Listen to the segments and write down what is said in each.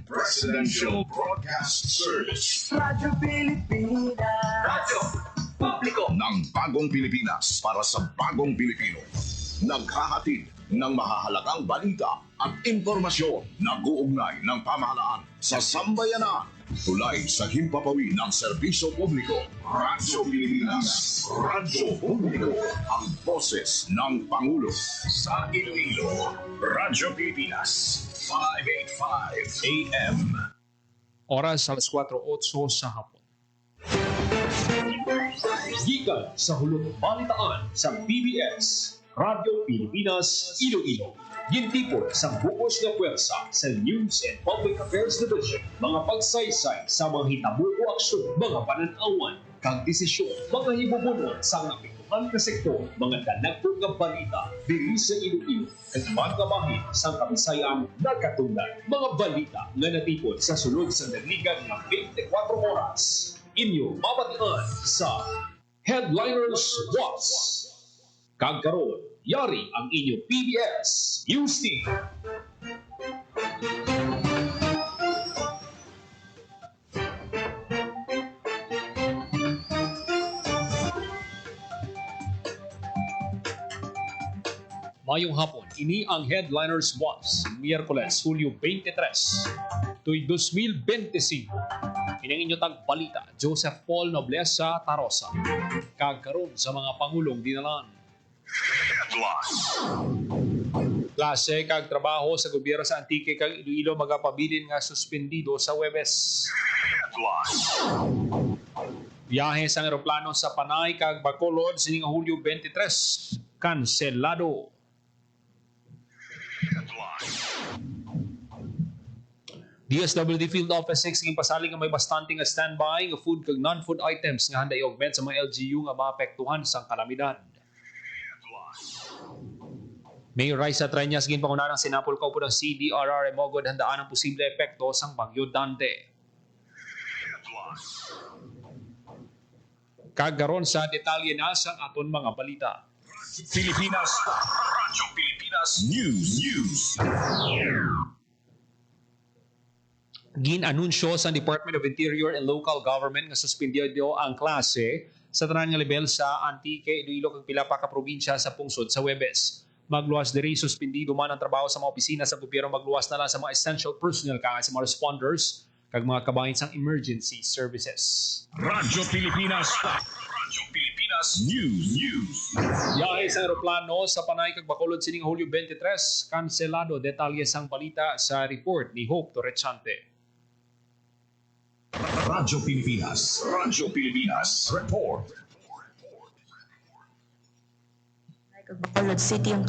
Presidential Broadcast Service. Radyo Pilipinas. Radyo Publiko ng Bagong Pilipinas para sa Bagong Pilipino. Naghahatid ng mahahalagang balita at impormasyon na uugnay ng pamahalaan sa sambayanan. Tulay sa himpapawid ng serbisyo publiko. Radyo Pilipinas. Radyo Publiko. Ang boses ng Pangulo. Sa Iloilo. Radyo Pilipinas. 585 AM. Oras alas 4:08 sa hapon. Gikan sa hulog balitaan sa PBS, Radyo Pilipinas, Iloilo. Gintipon sa bukos na pwersa sa News and Public Affairs Division, mga pagsaysay sa mga hitabo o aksyon, mga pananawan, kag desisyon, mga hibubunon sa napituhan ka sektor, mga danagpong nga balita, diri sa Iloilo, at mga bahin sa kabisayan nagkatungdan, mga balita nga natipon sa sulod sa naligan ng 24 oras. Inyo mabatian sa Headliners Watch. Kagkaroon, yari ang inyong PBS News Team. Mayong hapon, ini ang Headliners Watch, Miyerkules, Hulyo 23, tuig 2025. Inang inyo tagbalita, Joseph Paul Nobleza Tarosa. Kagkaroon sa mga Pangulong dinalan. Klase kag trabaho sa gobyerno sa Antique kag Iloilo magapabilin nga suspendido sa Huwebes. Biyahe sa eroplano sa Panay kag Bacolod sining Hulyo 23 kanselado. DSWD Field Office 6 nging pasaling nga may bastante nga standby nga food kag non-food items nga handa i-augment sa mga LGU nga maapektuhan sang kalamidad. Mayor Raisa Treñas gin pangunahang sinapol kaupo ng CDRR mogod handaan ang posible epekto sang Bagyo Dante. Kagaron sa detalye na sa aton mga balita. Pilipinas. Radyo Pilipinas News. Gin-anunsyo sa Department of Interior and Local Government nga suspendido ang klase sa tanan nga level sa Antique, Iloilo kag pila pa ka probinsya sa pungsod sa Huwebes. Magluwas diri suspendido man ang trabaho sa mga opisina sa gobyerno, magluwas na lang sa mga essential personnel kaya sa mga responders kag mga kabahin sang emergency services. Radyo Pilipinas. Radyo Pilipinas News. Biyahe sa eroplano sa Panay kag Bacolod sining Hulyo 23 kanselado. Detalye sang balita sa report ni Hope Torrechante. Radyo Pilipinas. Radyo Pilipinas Report. Bacolod City ang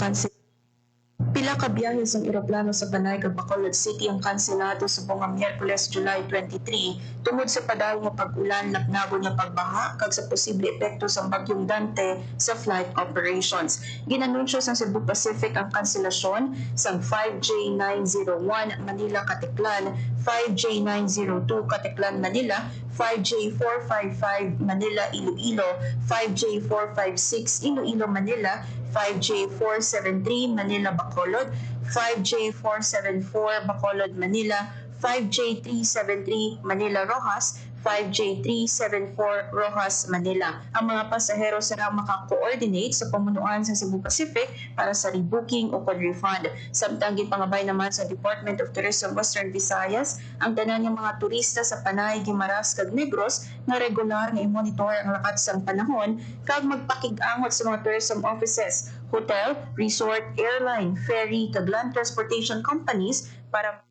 pila ka biyahe sa eroplano sa Panay kag Bacolod City ang kanselado sa buong Miyerkules, July 23 tungod sa padayon nga pag-ulan, lagnagol nga pagbaha kag sa posible epekto sa Bagyong Dante sa flight operations. Ginanunsyo sa Cebu Pacific ang kanselasyon sa 5J901 Manila Katiklan, 5J902 Katiklan Manila, 5J455 Manila Iloilo, 5J456 Iloilo Manila, 5J473 Manila Bacolod, 5J474 Bacolod Manila, 5J373 Manila Rojas, 5J374 Rojas Manila. Ang mga pasahero sila maka-coordinate sa pamunuan sa Cebu Pacific para sa rebooking o refund. Samtang gipangabay naman sa Department of Tourism Western Visayas ang tanan ng mga turista sa Panay, Guimaras kag Negros nga regular nga i-monitor ang lakat sang panahon kag magpakig-angot sa mga tourism offices, hotel, resort, airline, ferry kag land transportation companies para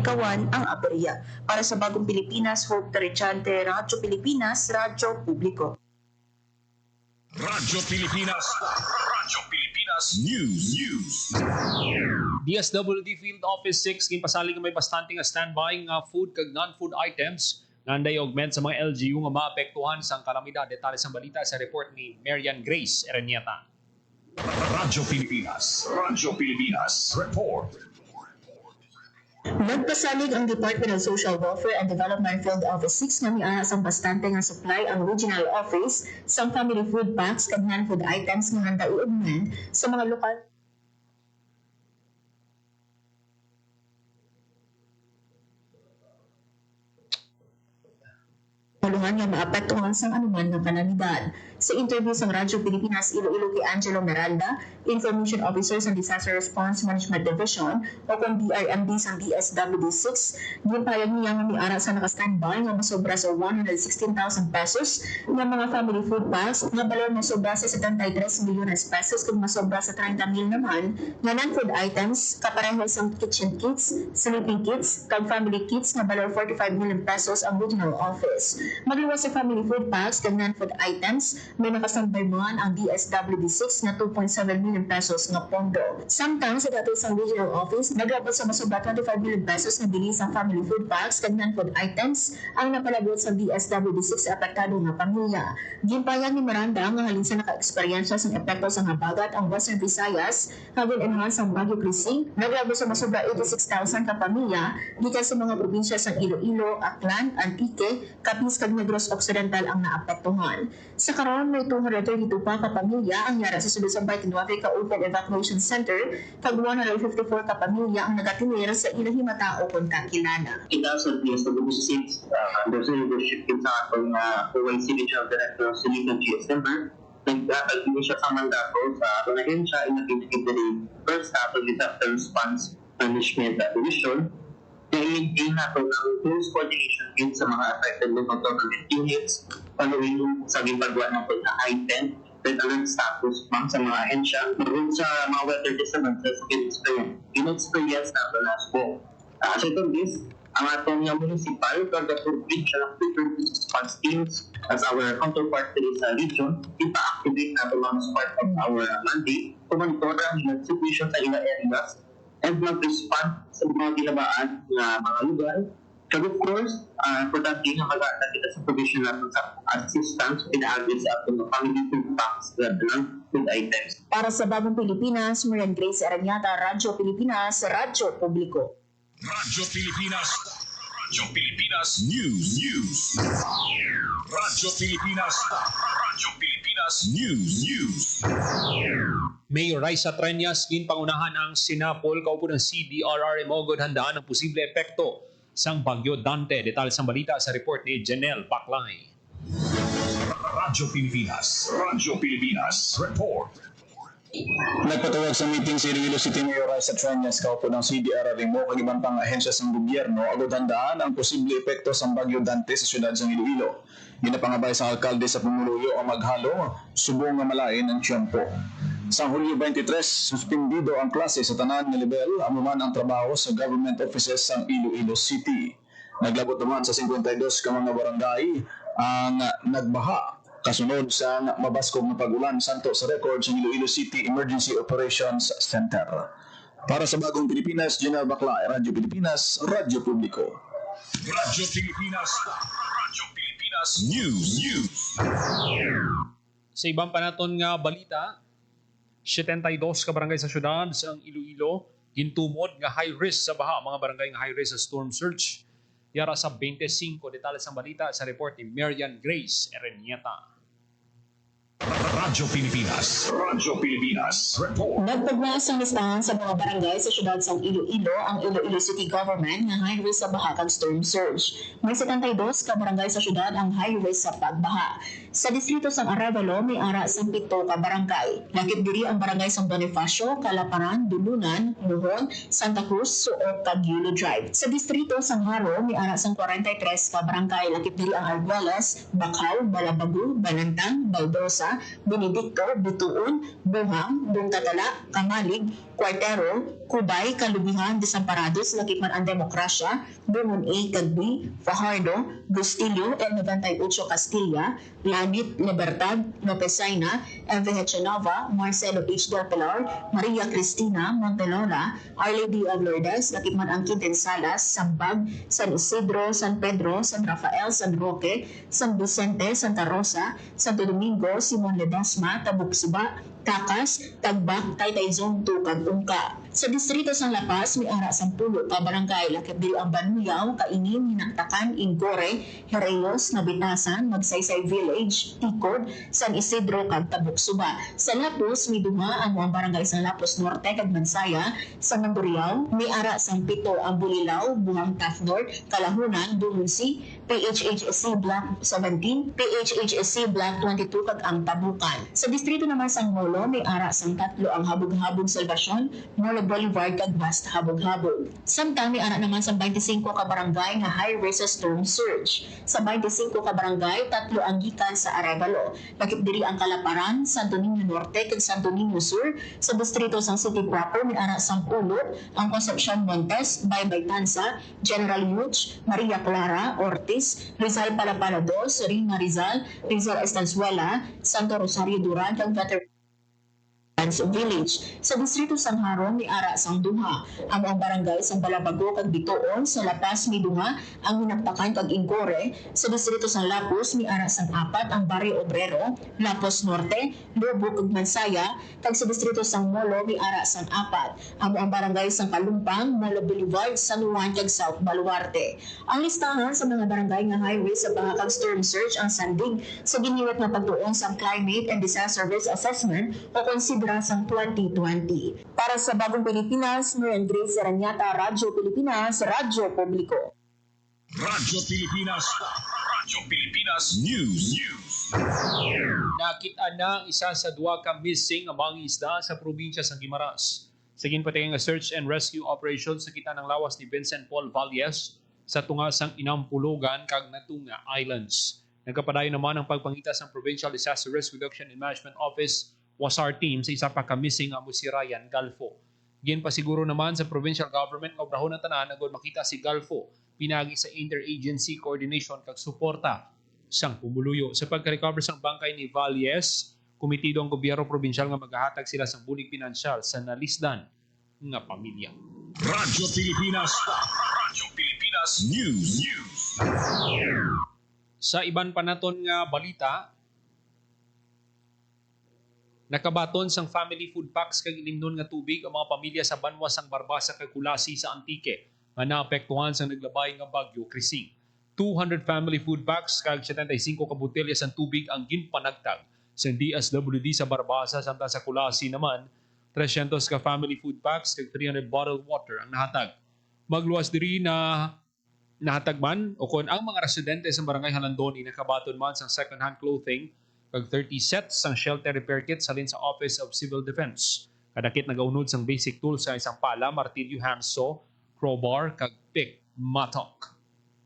kawan ang aberya. Para sa Bagong Pilipinas, Hope Torrechante, Radyo Pilipinas, Radyo Publiko. Radyo Pilipinas. Radyo Pilipinas News. DSWD Field Office 6 gin pasaling nga may bastante nga standby nga food kag non-food items nga anday augment sa mga LGU nga maapektuhan sang kalamidad. Detalye sa balita sa report ni Marian Grace Erenieta. Radyo Pilipinas. Radyo Pilipinas Report. Nagpasalig ang Department of Social Welfare and Development Field Office 6 nga miahas ang bastante nga supply ang regional office sa family food packs kag non-food items nga handa i-augment sa mga lokal Puluhan nga maapektuhan sang anuman ng kalamidad. Sa interview sa Radyo Pilipinas Iloilo kay Angelo Miranda, Information Officer sa Disaster Response Management Division o kung DRMD sa DSWD6, ginpayag niya nga miara sa naka-standby nga masobra sa 116,000 pesos ng mga family food packs nga balor masobra sa 73 milyones pesos kung masobra sa 30 mil naman nga non-food items kapareho sa kitchen kits, sleeping kits, kag family kits nga balor 45 million pesos ang regional office. Magluwas sa family food packs kag non-food items, may nakasambay man ang DSWD6 na 2.7 million pesos nga pondo. Samtang sa datos sa regional office, naglabot sa masobra 25 million pesos na bilis ang family food packs kag non-food items ang napalagot sa DSWD6 sa apektado nga pamilya. Gimpayag ni Miranda nga halin sa naka-eksperyensya sa epekto sa habagat ang Western Visayas kag enhance ang Baguio Precinct, naglabot sa masobra 86,000 ka pamilya gikan sa mga probinsya sa Iloilo, Aklan, Antique, Capiz kag Negros Occidental ang naapektuhan. Sa karon may 232 pa ka pamilya ang yara sa sulod sa Baytinoafe ka Open Evacuation Center kag 154 ka pamilya ang nagatinir sa ilahimata o kung kakilala. Sa DSWD6, there's a leadership sa atong OIC Regional Director si Ligan G.S. Denver. Nag-agin siya sa mandato sa atong ahensya in the first half of disaster response management division. I-maintain nato ng close coordination sa mga affected local government units following sa gipagawa ng pagka-heightened red alert status sa mga ahensya. Magod sa mga weather disturbances in-experience nato last fall. So ito ang atong municipal kag provincial prepared response teams as our counterpart sa region, ipa-activate nato mga as part of our mandate to monitor ang situation sa ilang areas and mag-respond sa mga ginabaan na mga lugar. Kag of course, importante nga mag-aata kita sa provision natin sa assistance pinaagit sa atong family food packs ng food items. Para sa Bagong Pilipinas, Marian Grace Aranyata, Radyo Pilipinas, Radyo Publiko. Radyo Pilipinas. Radyo Pilipinas News. Radyo Pilipinas. Radyo Pilipinas News. Mayor Raisa Treñas ginpangunahan ang Sinapol kaupo ng CDRRM ogod handaan ang posible epekto sang Bagyo Dante. Detalye sa balita sa report ni Janelle Paclay. Radyo Pilipinas. Radyo Pilipinas Report. Nagpatawag sa meeting si Iloilo City Mayor Raisa Treñas kaupo ng CDRRM o kag ibang pang ahensya sa gobyerno agud handaan ang posible epekto sa Bagyo Dante sa syudad sa Iloilo. Ginapangabay sa alkalde sa Pumuluyo ang maghalo subong nga malain ang tiyempo. Sa Hulyo 23, suspendido ang klase sa tanan nga level anuman ang trabaho sa government offices sa Iloilo City. Naglabot naman sa 52 ka mga barangay ang nagbaha kasunod sa mabaskog na pag-ulan santo sa record sa Iloilo City Emergency Operations Center. Para sa Bagong Pilipinas, General Bacla, Radyo Pilipinas, Radyo Publiko. Radyo Pilipinas. Radyo Pilipinas News. Sa ibang panaton nga balita, 72 ka barangay sa syudad sa Iloilo gintumod nga high risk sa baha, mga barangay nga high risk sa storm surge. Yara sa 25 detalye sa balita sa report ni Marian Grace Erenieta. Radyo Pilipinas. Radyo Pilipinas Report. Nagpaglas ang listahan sa mga barangay sa syudad sa Iloilo ang Iloilo City Government nga high risk sa baha kag storm surge. May 72 ka barangay sa syudad ang high risk sa pagbaha. Sa distrito sang Arevalo may ara sa 7 ka barangay. Lakip diri ang barangay sang Bonifacio, Calaparan, Dulunan, Luhon, Santa Cruz, Suok kag Yulo Drive. Sa distrito sang Haro may ara sang 43 ka barangay. Lakip diri ang Arguelas, Bacau, Balabagu, Banantang, Baldosa, Benedicto, Butuon, Buhang, Bungtatala, Kamalig, Cuartero, Cubay, Kalubihan, Desamparados, Lakipan ang Demokrasya, Bungon A, Cagbi, Fajardo, Bustillo, El 98 Castilla, Lanit, Libertad, Lopezaina, MVH Nova, Marcelo H. Del Pilar, Maria Cristina, Montelola, Our Lady of Lourdes, Lakipan ang Quinten Salas, Sambag, San Isidro, San Pedro, San Rafael, San Roque, San Vicente, Santa Rosa, Santo Domingo, Simon Ledesma, Tabuksuba, Takas, Tagbak, Taytayzon, Tukag, Ungka. Sa distrito sang La Paz, may ara 10 ka barangay. Lakip diri ang Banuyaw, Kainin, Hinaktakan, Ingore, Hereyos, Nabitasan, Magsaysay Village, Tikod, San Isidro, kag Tabuksuba. Sa Lapus, may duha ang mga barangay sa Lapus Norte, kag Mansaya. Sa Mandurriao, may ara 7 ang Bulilaw, Buhang Taf North, Kalahunan, Dulunsi, PHHSC Block 17, PHHSC Block 22 kag ang Tabukan. Sa distrito naman sang Molo, may ara sang 3 ang Habog-Habog Salvacion, Molo Boulevard kag Basta Habog-Habog. Samtang may ara naman sa 25 ka barangay nga high risk sa storm surge. Sa 25 ka barangay, 3 ang gikan sa Arevalo. Lakip diri ang Kalaparan, Santo Niño Norte kag Santo Niño Sur. Sa distrito sang City proper, may ara sang Ulot, ang Concepcion Montes, Baybay Tansa, General Yuch, Maria Clara, Ortiz, Rizal Palapala 2, Rina Rizal, Rizal Estanzuela, Santo Rosario Duran, kag Veterans Village. Sa distrito sang Haron, may ara sang Duha. Ang barangay sang Balabago kag Bitoon, sa Lapas may Duha, ang Hinaktakan kag Ingkore. Sa distrito sang Lapus, may ara sang 4 ang Barrio Obrero, Lapos Norte, Lobo kag Mansaya, kag sa distrito sang Molo, may ara sang 4 ang barangay sang Kalumpang, Molo Boulevard, San Juan kag South Baluarte. Ang listahan sa mga barangay nga high risk sa baha kag storm surge ang sandig sa giniwat nga pagtuon sa Climate and Disaster Risk Assessment o konsidera sang 2020. Para sa Bagong Pilipinas, Marie Grace Seranyata, Radyo Pilipinas, Radyo Publiko. Radyo Pilipinas. Radyo Pilipinas News. Nakita na isa sa 2 ka missing nga mga isda sa probinsya sa Guimaras. Sa ginpatay nga search and rescue operations sa kita ng lawas ni Vincent Paul Valles sa tungasang Inampulugan kag Natunga Islands. Nagkapadayon naman ang pagpangita sa Provincial Disaster Risk Reduction and Management Office WASAR team sa isa pa ka missing nga si Ryan Galfo. Ginpasiguro naman sa provincial government nga obrahon ng tanan agud makita si Galfo pinagi sa interagency coordination kag suporta sang pumuluyo. Sa pagka-recover sang bangkay ni Valles, komitido ang gobyerno provincial nga maghahatag sila sang bulig pinansyal sa nalisdan nga pamilya. Radyo Pilipinas. Radyo Pilipinas News. Sa iban pa naton nga balita, nakabaton sang family food packs kag ilimnon nga tubig ang mga pamilya sa Banwa sang Barbasa kag Kulasi sa Antique nga naapektuhan sang naglabay nga bagyo Krising. 200 family food packs kag 75 ka botelya sang tubig ang ginpanagtag sa DSWD sa Barbasa samtang sa Kulasi naman 300 ka family food packs kag 300 bottled water ang nahatag. Magluwas diri na nahatag man o kon ang mga residente sa barangay Halandoni nakabaton man sang second-hand clothing kag 30 sets sang shelter repair kit salin sa Office of Civil Defense. Kadakit nagaunod sang basic tools sa isang pala, martilyo, handsaw, crowbar, kag pick, matok.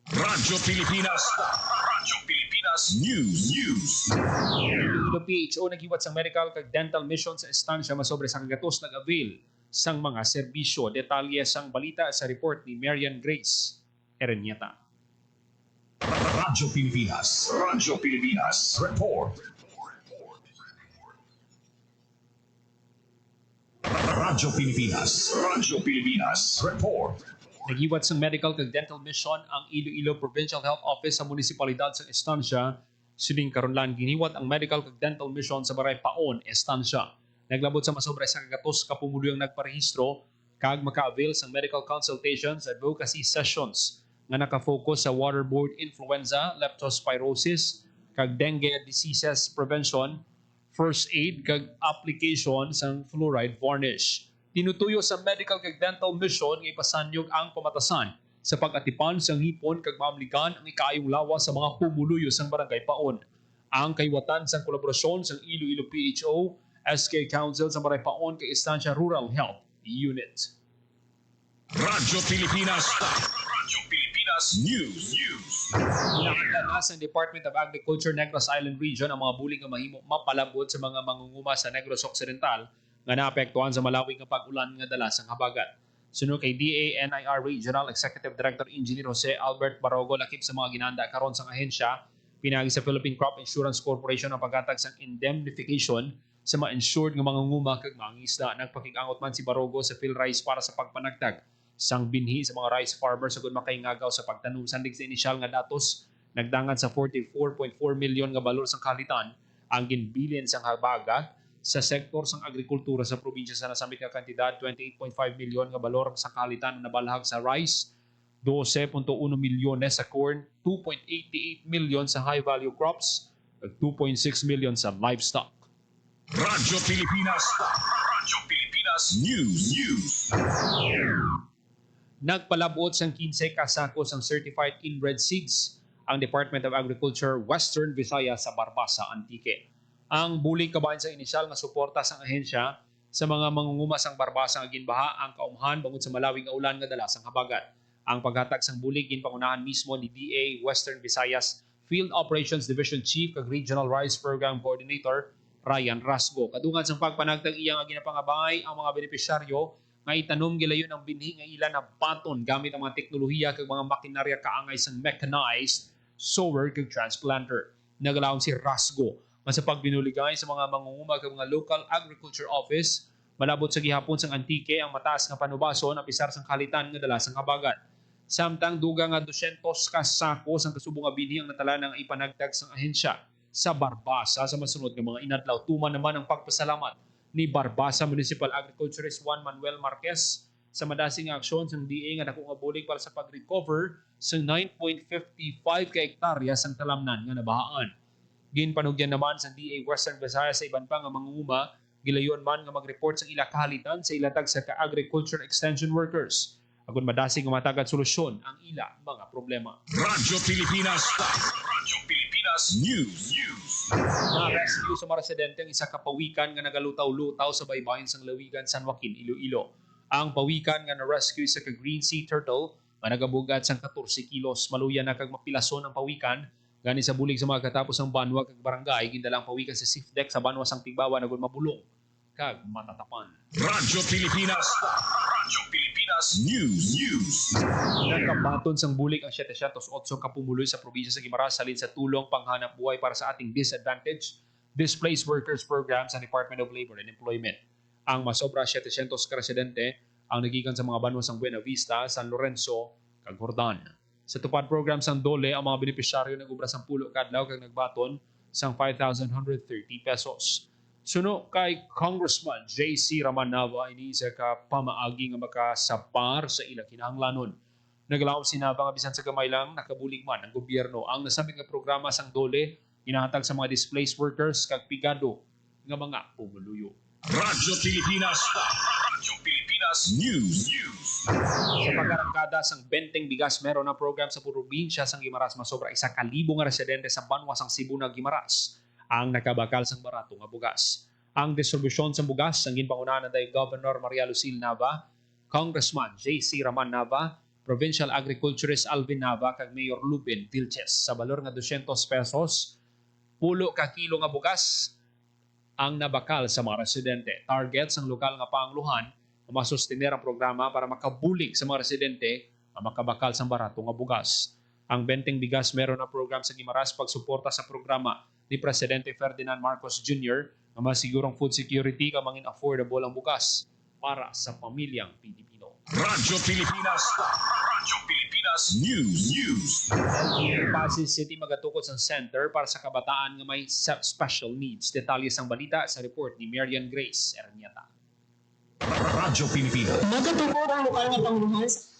Radyo Pilipinas. Radyo Pilipinas News. The PHO nagiwat sang medical kag dental mission sa estansya masobre sa kagatos nag-avail sang mga serbisyo. Detalye sang balita sa report ni Marian Grace Erenieta. Radyo Pilipinas. Radyo Pilipinas. Report. Radyo Pilipinas. Radyo Pilipinas. Report. Nagiwat sang medical kag dental mission ang Iloilo Provincial Health Office sa munisipalidad sa estansya. Siling karunlan giniwat ang medical kag dental mission sa Baray Paon, estansya. Naglabot sa masobra sa kagatos ka pumuluyang nagparehistro kag maka-avail sang medical consultations, advocacy sessions nga nakafocus sa waterborne influenza, leptospirosis, kag dengue diseases prevention, first aid, kag application sang fluoride varnish. Tinutuyo sa medical kag dental mission nga ipasanyog ang pamatasan sa pag-atipan sang hipon kag maamligan ang ikaayong lawas sa mga pumuluyo sang barangay Paon. Ang kaiwatan sang kolaborasyon sang Iloilo PHO, SK Council sa Barangay Paon kay Estancia Rural Health Unit. Radyo Pilipinas. Radyo Pilipinas News. Hinahanda na sa Department of Agriculture Negros Island Region ang mga bulig nga mahimo mapalabot sa mga mangunguma sa Negros Occidental nga naapektuhan sa malawig nga pag-ulan nga dala sang habagat. Sunod kay DANIR Regional Executive Director Engineer Jose Albert Barogo lakip sa mga ginanda karon sang ahensya pinagi sa Philippine Crop Insurance Corporation ang paghatag sang indemnification sa mga insured nga mangunguma kag mangingisda. Nagpakigangot man si Barogo sa PhilRice para sa pagpanagtag sang binhi sa mga rice farmers sagud makaingagaw sa pagtanom. Sandig sa inisyal nga datos nagdangan sa 44.4 milyon nga balor sang kalitan ang ginbilin sang habagat sa sektor sang agrikultura sa probinsya sa nasamit nga kantidad 28.5 milyon nga balor sa kalitan na nabalhag sa rice, 12.1 milyon sa corn, 2.88 milyon sa high value crops, at 2.6 milyon sa livestock. Radyo Pilipinas. Radyo Pilipinas News. Nagpalabot sang 15 kasako sang certified inbred seeds ang Department of Agriculture Western Visayas sa Barbasa, Antique. Ang bulig kabahin sa inisyal nga suporta sa ahensya sa mga mangunguma sang Barbasa nga ginbaha ang kaumhan bangod sa malawig nga ulan nga dala sang habagat. Ang paghatag sang bulig ginpangunahan mismo ni DA Western Visayas Field Operations Division Chief kag Regional Rice Program Coordinator Ryan Rasgo. Kadungan sang pagpanagtag iya nga ginapangabay ang mga benepisyaryo nga itanom gilayon ang binhi nga ilan na baton gamit ang mga teknolohiya kag mga makinarya kaangay sang mechanized sower kag transplanter. Nagalawon si Rasgo nga sa pagbinuligay sa mga mangunguma kag mga local agriculture office malabot sa gihapon sang Antique ang mataas nga panubason ang pisar sang kalitan nga dala sang habagat. Samtang duga nga 200 ka sako sang kasubong nga binhi ang natala ng ipanagtag sang ahensya sa Barbasa sa masunod nga mga inadlaw. Tuman naman ang pagpasalamat ni Barbasa Municipal Agriculturist Juan Manuel Marquez sa madasing aksyon sang DA nga dako nga bulig para sa pag-recover sa 9.55 ka hektarya sang talamnan nga nabahaan. Ginpanugyan naman sa DA Western Visayas sa iban pa nga mangunguma gilayon man nga mag-report sa ila kahalitan sa ilatag sa ka-agriculture extension workers agon madasing nga matagad solusyon ang ila mga problema. Radyo Pilipinas. Radyo Pilipinas News. Na-rescue sa mga residente ang isa ka pawikan nga nagalutaw-lutaw sa baybayin sang Lawigan, San Joaquin, Iloilo. Ang pawikan nga na-rescue sa ka green sea turtle nga nagabugat sang 14 kilos. Maluya na kag mapilason ang pawikan gani sa bulig sa mga katapos ang banwa kag barangay gindalang pawikan sa safe deck sa banwa sang Tigbawa nagon mabulong kag matatapan. Radyo Pilipinas. Radyo Pilipinas News. Nagkabaton sang bulig ang 708 ka pumuloy sa probinsya sa Guimaras salin sa tulong panghanap buhay para sa ating disadvantaged displaced workers program sa Department of Labor and Employment. Ang masobra 700 ka residente ang nagikan sa mga banwa sang Buena Vista, San Lorenzo, kag Jordan. Sa tupad program sang Dole, ang mga benepisyaryo nag-ubra sang pulo kadlaw kag nagbaton sang 5,130 pesos. Suno kay Congressman J.C. Ramanava ini sa ka pamaagi nga makasapar sa ilang kinahanglanon. Naglaom sinaba nga bisan sa gamay lang nakabulig man ang gobyerno ang nasabi nga programa sang Dole inahatag sa mga displaced workers kag pigado nga mga pumuluyo. Radyo Pilipinas. Radyo Pilipinas News. Sa pag-arangkada sang benteng bigas meron na program sa probinsya sang Guimaras masobra 1,000 nga residente sa banwa sang Cebu na Guimaras ang nakabakal sang barato nga bugas. Ang distribusyon sa bugas ang ginpangunahan ng Governor Maria Lucille Nava, Congressman J.C. Raman Nava, Provincial Agriculturist Alvin Nava kag Mayor Lubin Vilches sa balor nga 200 pesos pulo ka kilo nga bugas ang nabakal sa mga residente. Target sang lokal nga pangluhan na masustenir ang programa para makabulig sa mga residente na makabakal sang barato nga bugas. Ang benteng bigas meron na program sa Guimaras pagsuporta sa programa ni Presidente Ferdinand Marcos Jr. na masigurong food security ka mangin affordable ang bugas para sa pamilyang Pilipino. Radyo Pilipinas. Radyo Pilipinas News. Pasig City magatukod sa center para sa kabataan nga may special needs. Detalye sang balita sa report ni Marian Grace Ernieta. Radyo Pilipinas. Magatukod ang lokal nga panguluhan sa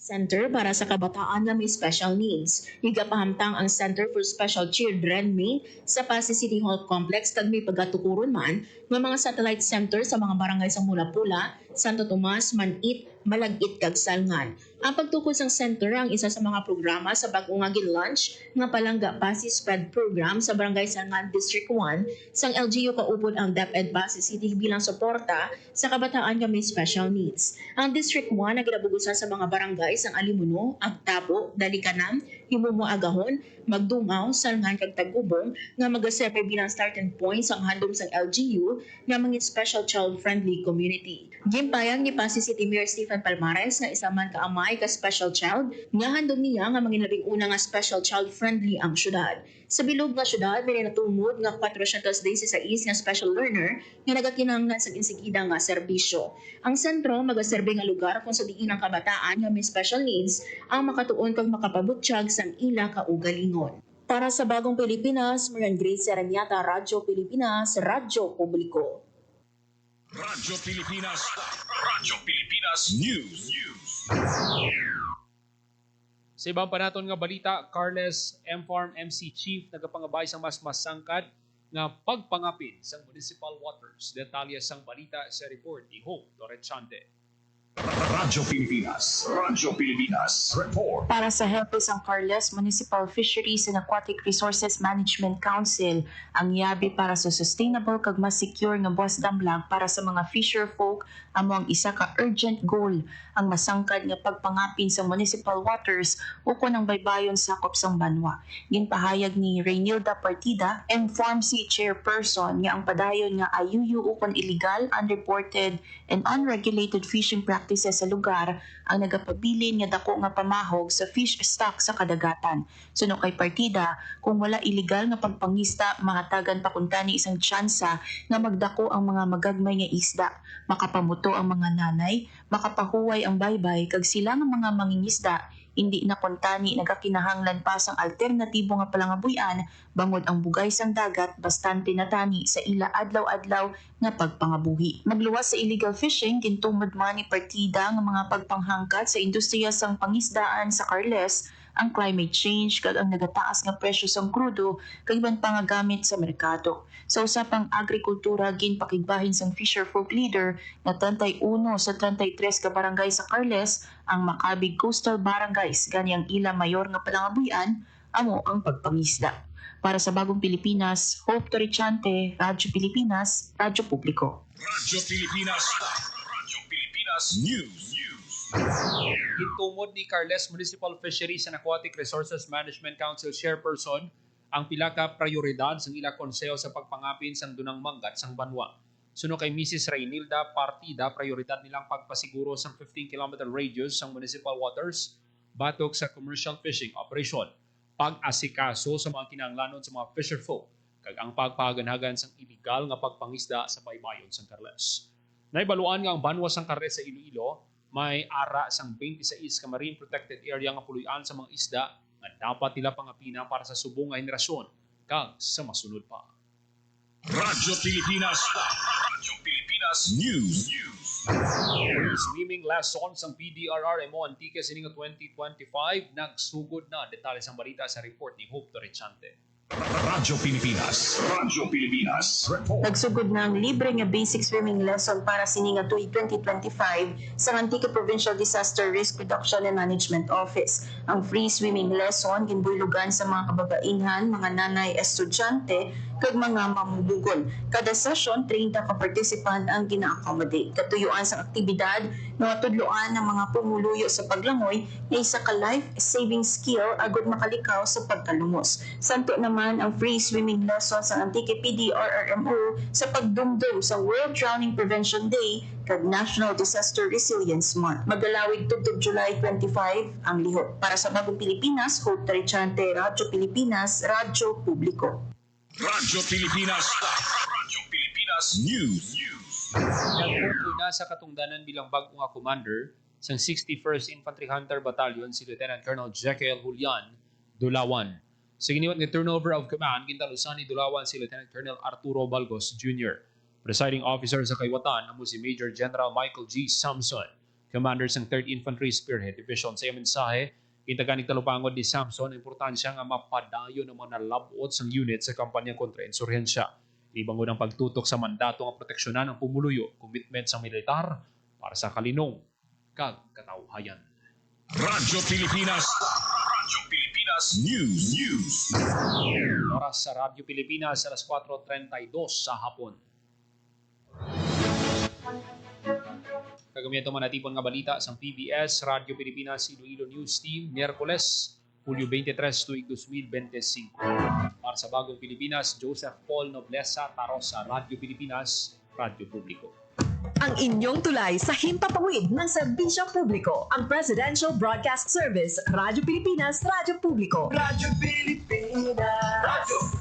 Center para sa Kabataan na may Special Needs. Higapahamtang ang Center for Special Children Main sa Pasig City Hall Complex kag may pagatukuron man ng mga satellite center sa mga barangay sa Mula-Pula, Santo Tomas, Manit, Malagit kag Salngan. Ang pagtukod sang center ang isa sa mga programa sa bag-o nga ginlaunch nga Palangga Pasig Spread Program sa Barangay Salngan District 1 sang LGU kaupod ang DepEd Pasig City bilang suporta sa kabataan nga may special needs. Ang District 1 na ginabugusan sa mga barangay sang Alimuno, Agtabo, Dalikanan, Himumo Agahon, Magdungaw, Salngan kag Tagubong nga magaserve bilang starting point sang handom sang LGU nga mga special child-friendly community. Gimpayang ni Pasig City Mayor Stephen Palmares nga isa man kaamay ka special child nga handom niya nga mga nabing una nga special child-friendly ang syudad. Sa bilog nga syudad, may natumod nga 416 nga special learner nga nagakinahanglan sa insigida nga serbisyo. Ang sentro magaserbe nga lugar kung sa diin ang kabataan nga may special needs ang makatuon kag makapabutsyag sang ila kaugalingon. Para sa Bagong Pilipinas, Marian Grace Sereniata, Radyo Pilipinas, Radyo Publiko. Radyo Pilipinas. Radyo Pilipinas News. Sa ibang panaton nga balita, Carles M-Farm MC Chief nagapangabay sa mas masangkad nga pagpangapin sa municipal waters. Detalye sang balita sa report ni Hope Lorenzante. Radyo Pilipinas. Radyo Pilipinas. Report. Para sa HEPE San Carles Municipal Fisheries and Aquatic Resources Management Council, ang yabi para sa sustainable kag mas secure nga buwas damlag para sa mga fisher folk amo ang isa ka urgent goal, ang masangkad nga pagpangapin sa municipal waters ukon ang baybayon sakop sang banwa. Ginpahayag ni Reynilda Partida, MFARMC chairperson, nga ang padayon nga ayuyu ukon illegal, unreported and unregulated fishing practices sa lugar ang nagapabilin nga dako nga pamahog sa fish stock sa kadagatan. Suno kay Partida, kung wala illegal nga pagpangista, mahatagan pa kuntani isang tsansa nga magdako ang mga magagmay nga isda, makapamuto ang mga nanay, makapahuway ang baybay kag sila nga mga mangingisda hindi na kuntani nagakinahanglan pa sang alternatibo nga palangabuyan bangod ang bugay sang dagat bastante natani sa ila adlaw-adlaw nga pagpangabuhi. Magluwas sa illegal fishing gintungod man ni Partida nga mga pagpanghangkat sa industriya sang pangisdaan sa Carles, ang climate change kag ang nagataas nga presyo sang krudo kag iban pa nga gamit sa merkado. Sa usapang agrikultura ginpakigbahin sang fisher folk leader nga 31 sa 33 ka barangay sa Carles ang Macabig Coastal Barangays gani ang ila mayor nga palangabuyan amo ang pagpangisda. Para sa Bagong Pilipinas, Hope Torichante, Radyo Pilipinas, Radyo Publiko. Radyo Pilipinas. Radyo Pilipinas News. Gintumod ni Carles Municipal Fisheries and Aquatic Resources Management Council chairperson ang pila ka prioridad sa ila konseho sa pagpangapin sang dunang manggat sang banwa. Suno kay Mrs. Reynilda Partida, prioridad nilang pagpasiguro sang 15-kilometer radius sang municipal waters batok sa commercial fishing operation, pag-asikaso sa mga kinahanglanon sa mga fisher folk, kag ang pagpaganhagan sang illegal nga pagpangisda sa baybayon sang Carles. Naibaluan nga ang banwa sang Carles sa Iloilo may ara sang 26 ka marine protected area nga puluyan sa mga isda nga dapat nila pangapina para sa subong nga henerasyon kag sa masunod pa. Radyo Pilipinas. Radyo Pilipinas News. Swimming lessons ang PDRRMO Antique sining 2025 nagsugod na. Detalye sang balita sa report ni Hope Torichante. Radyo Pilipinas. Radyo Pilipinas. Report. Nagsugod na ang libre nga basic swimming lesson para sini nga tuig 2025 sa Antique Provincial Disaster Risk Reduction and Management Office. Ang free swimming lesson ginbuylugan sa mga kababainhan, mga nanay, estudyante kag mga mamumugon. Kada session 30 ka participant ang gina-accommodate. Katuyuan sa aktibidad nga tudloan ng mga pumuluyo sa paglangoy nga isa ka life-saving skill agud makalikaw sa pagkalumos. Santo naman ang free swimming lesson sa Antique PDRRMO sa pagdumdum sa World Drowning Prevention Day kag National Disaster Resilience Month. Magdalawig tubtob July 25 ang lihok. Para sa Bagong Pilipinas, Hope Torichante, Radyo Pilipinas, Radyo Publiko. Radyo Pilipinas. Radyo Pilipinas News. Nagpunto na sa katungdanan bilang bagong nga commander sa 61st Infantry Hunter Battalion si Lieutenant Colonel Jekyll Julian Dulawan. Sa giniwat nga turnover of command, gintalusan ni Dulawan si Lieutenant Colonel Arturo Balgos Jr. Presiding officer sa kayuwatan amo si Major General Michael G. Samson, commander sa 3rd Infantry Spearhead Division. Sa mensahe, Kintaganit talupangod ni Samson ang importansya nga mapadayo ng mga nalabot sang unit sa kampanya kontra insurhensya. Ibangon ang pagtutok sa mandato nga proteksyonan ng pumuluyo, commitment sa militar para sa kalinong kag katawhayan. Radyo Pilipinas. Radyo Pilipinas News. Oras sa Radyo Pilipinas alas 4:32 sa hapon. Kagamitan man natipon nga balita sa PBS Radyo Pilipinas Iloilo News Team, Miyerkules, Hulyo 23, tuig 2025. Para sa Bagong Pilipinas, Joseph Paul Noblesa, Tarosa, Radyo Pilipinas, Radyo Publiko. Ang inyong tulay sa himpapawid ng serbisyo publiko, ang Presidential Broadcast Service, Radyo Pilipinas, Radyo Publiko. Radyo Pilipinas.